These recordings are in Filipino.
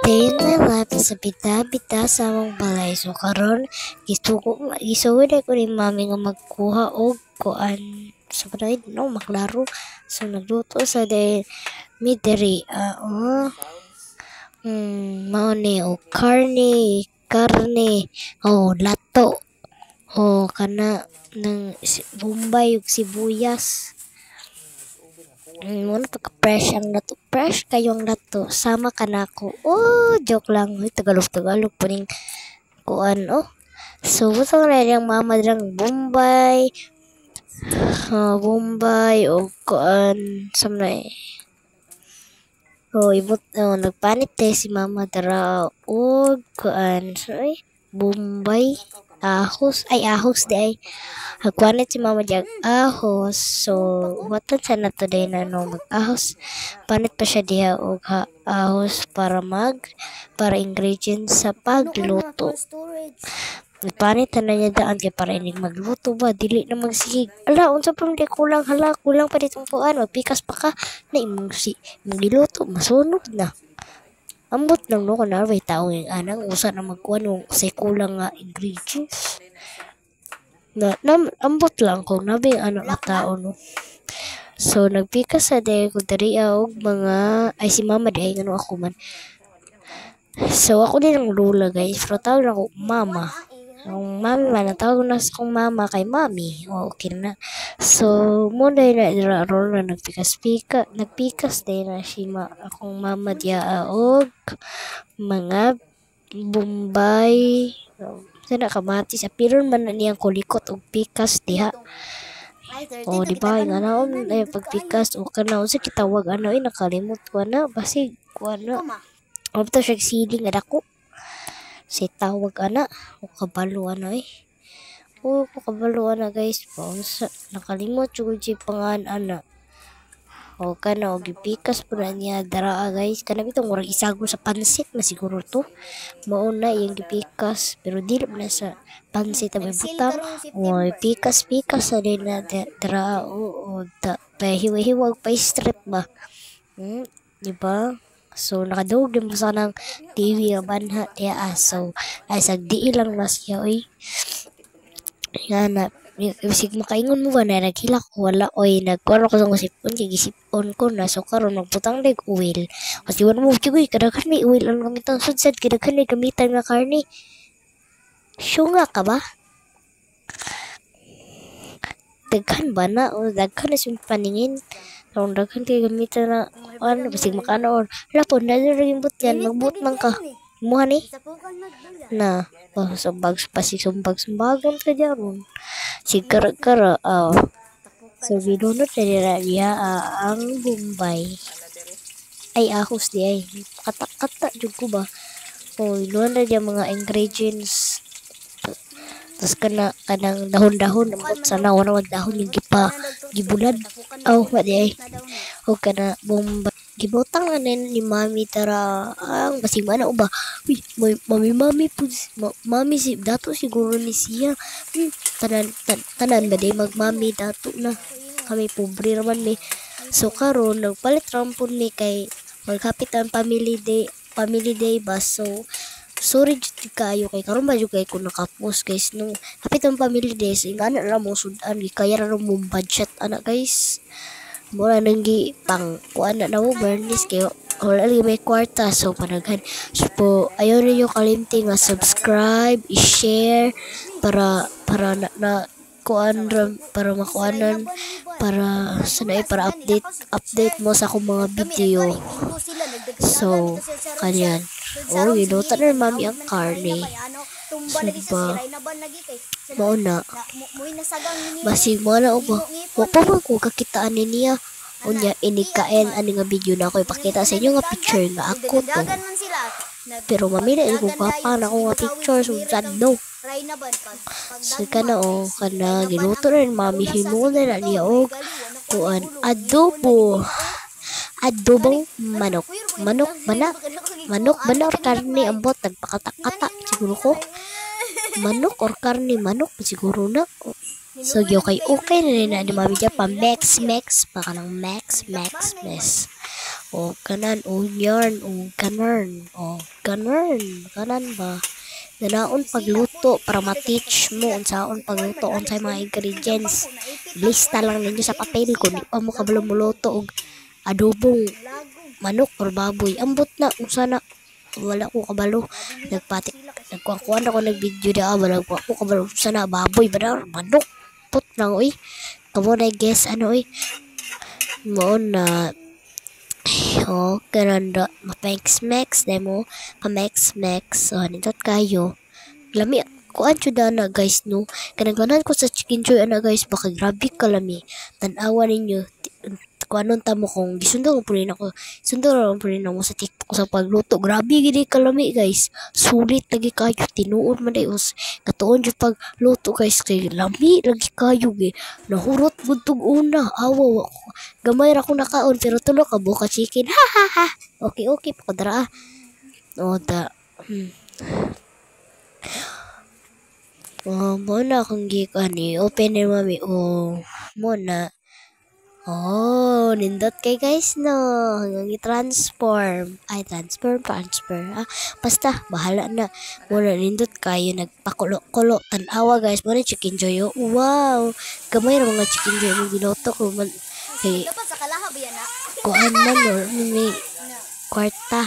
Day in my life is a bita-bita sa mong balay. So karon gisuwid ko ni mami nga magkuha og kuan sa panay no maklaro. So nagluto sa day midiri mao ni og karne lato kana ng Bombay ug sibuyas. Muna pagka-fresh ang lato. Fresh kayo ang lato. Sama ka na ako. Oh, joke lang. Tagalog po ning kuan, oh. So, gusto ko na yung mama lang Bombay. Bombay o kuan. Sama na eh. Nagpanit tayo si mama dara o kuan. So, Bombay. Ahos di ay. Nagpanit si mama diyag ahos. So, watan sana to day na no mag-ahos. Panit pa siya diha og ahos para ingredients sa pagluto. Panit na niya daan kay para inig magluto ba dili na magsigig. Ala unsa pa di kulang pa ditong kuan magpikas pa ka na imong giluto masunod na. Ambot lang no kana way tao ng anang usa na magkuan ng say kulang nga ingredients. Ambot lang kung nabing anak na tao no. So nagpikas sa day ko diri og mga si mama day ngano ako man. So ako din ang lula guys, pero tawag na ako mama. Ang mami man tawag na sa kong mama kay mami. Okay na. So mo day na role na nagpikas day na si akong mama dia og mga Bombay. Sana kamati sa piron man niyang kulikot og pikas diha. Di ba nga naon pagpikas o kana unsa kitawag nakalimot ko na basi ko na. Opto siya siling nga dako. Si tawag o kabalo o kabalo guys. Pausa nakalimot jud si pangan o kana og gipikas po na niya dara guys. Kana bitong murag isago sa pansit na siguro to. Mao na yung gipikas pero dili na sa pansit may butang. Pikas sa din na dara o pahiwa-hiwag pa strip ba. Di ba? So nakadug din mo sa ng TV banha diya so ay sagdi lang na siya nga bisig makaingon mo ba na naghila ko wala nagkuha ko sa sipon kay gisipon ko na so karon nagputang leg oil kasi wala mo kay kadaghan may oil ang gamitan sudsad kadaghan may gamitan nga karne syunga ka ba daghan ba na o daghan na siyang paningin kung daghan kay gamitan na bisig makano lapon na rin yan magbut man ka muha ni na sa bags sumbagan ka dyan sigara so ginunod na niya ang Bombay ay ahos di ay kata jud ko ba inuan na niya mga ingredients tapos kanang dahon-dahon sana wala dahon yung gibulad wadi ay o kana Bombay gibotang na ni mami tara ang basig mana ba mami po mami si dato siguro ni siya tanan ba day magmami dato na kami pobre raman ni so karon nagpalit rampon ni kay magkapit ang family day ba so sorry jud kayo kay karon ba jud kay ko nakapos guys nung kapit ang family day so ingana ra mo sudan kaya ra mo budget guys mura nang pang kuan na mo Bernice kayo wala lagi may kwarta so panaghan so po ayaw ninyo kalimti nga subscribe i-share para kuan para makuanan para sanay para update mo sa akong mga video so kanyan giluto na mami ang karne so ba mao na basig mo na ba wa pa man ko kakitaan niya unya inikaen ani nga video na ako ipakita sa inyo nga picture nga ako to pero mamili ko papa na ko nga picture so no so kana giluto rin mami himuna na niya og kuan adobong manok or karne ambot nagpakata-kata siguro ko manok or karne siguro na so okay na ni mami dyan pa max pa ka ng max O kanan o yarn o kanan o kanan ba ganaon pagluto para ma-teach mo unsaon pagluto unsay mga ingredients. Lista lang ninyo sa papel kung di pa mo kabalo muluto og adobong manok or baboy. Ambot na unsa na wala ko kabalo. Nagkukuan ako nag-video da wala ko kabalo unsa na baboy ba manok. Put lang oy. Kamo na guess ano oy. Mo na ganun ma-mex-mex demo pa-mex-mex nindot kayo lami kuan jud na guys no kanang ko sa chicken joy ana guys baka grabe kalami tan-awa ninyo kuanon ta mo kung gisundo ko punin ako sundo ra punin mo sa TikTok sa pagluto grabe gid kalami guys sulit lagi kayo tinuod man day us katuon jud pagluto guys kay lami lagi kayo gi nahurot gud tug una awa gamay ra ko nakaon pero tulo ka buka chicken ha ha ha okay pa ko dara o da mo na akong gikan ni open ni mami mo na nindot kay guys no hanggang i-transform transfer basta bahala na muna nindot kayo nagpakulo-kulo tanawa guys muna chicken joy wow gamay ra mga chicken joy mo ginuto ko man kay dapat sa kalaha ba yan na kuan man or may kwarta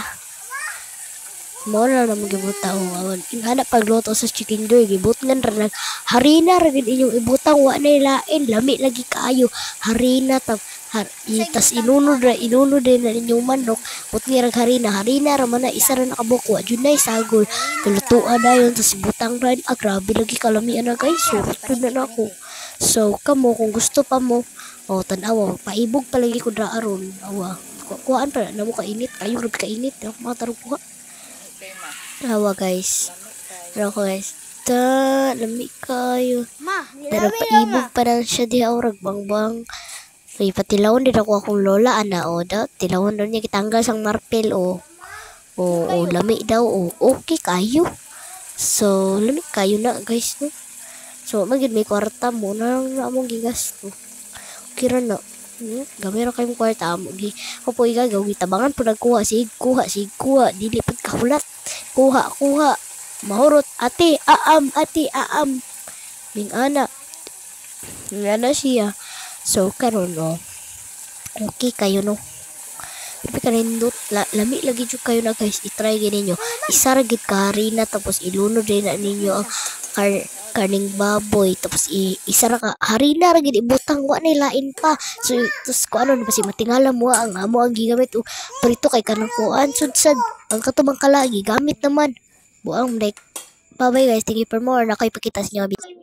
mo na naman gibuta awan ingana pagluto sa chicken joy gibutngan ra harina ra gid inyong ibutang wa na lain lami lagi kaayo harina tas inunod din na inyong manok putni ra harina ra man na isa ra nakabuko wa jud nay sagol tulutuan dayon tas ibutang ra grabe lagi kalami ana guys surto na nako so kamo kung gusto pa mo tan-awa paibog pa lagi ko dra aron awa kuan pa na mo kainit ayo ra kainit mga tarong kuha awa guys pero guys lami kayo pero paibog pa lang siya di aurag bangbang ay patilawon din ako akong lola ana tilawon doon niya kitanggal sang marpel lami daw okay kayo so lami kayo na guys no so magid may kwarta mo na among gigasto okay ra na gamay ra kayong kwarta mo gi po igagaw gitabangan po nagkuha sig kuha dili pud kahulat kuha mahurot ate aam ming ana siya so karon okay kayo no tapi kanindot lami lagi jud kayo na guys i-try gid ninyo isa ra gid ka harina tapos ilunod din na ninyo ang kaning baboy tapos isa ra ka harina ra gid ibutang wa nay lain pa so tapos ko ano kasi matingala mo ang amo ang gigamit prito kay kanang kuan sudsad ang katubang kalagi gamit naman buang like bye guys thank you for more na kay pakita sa inyo video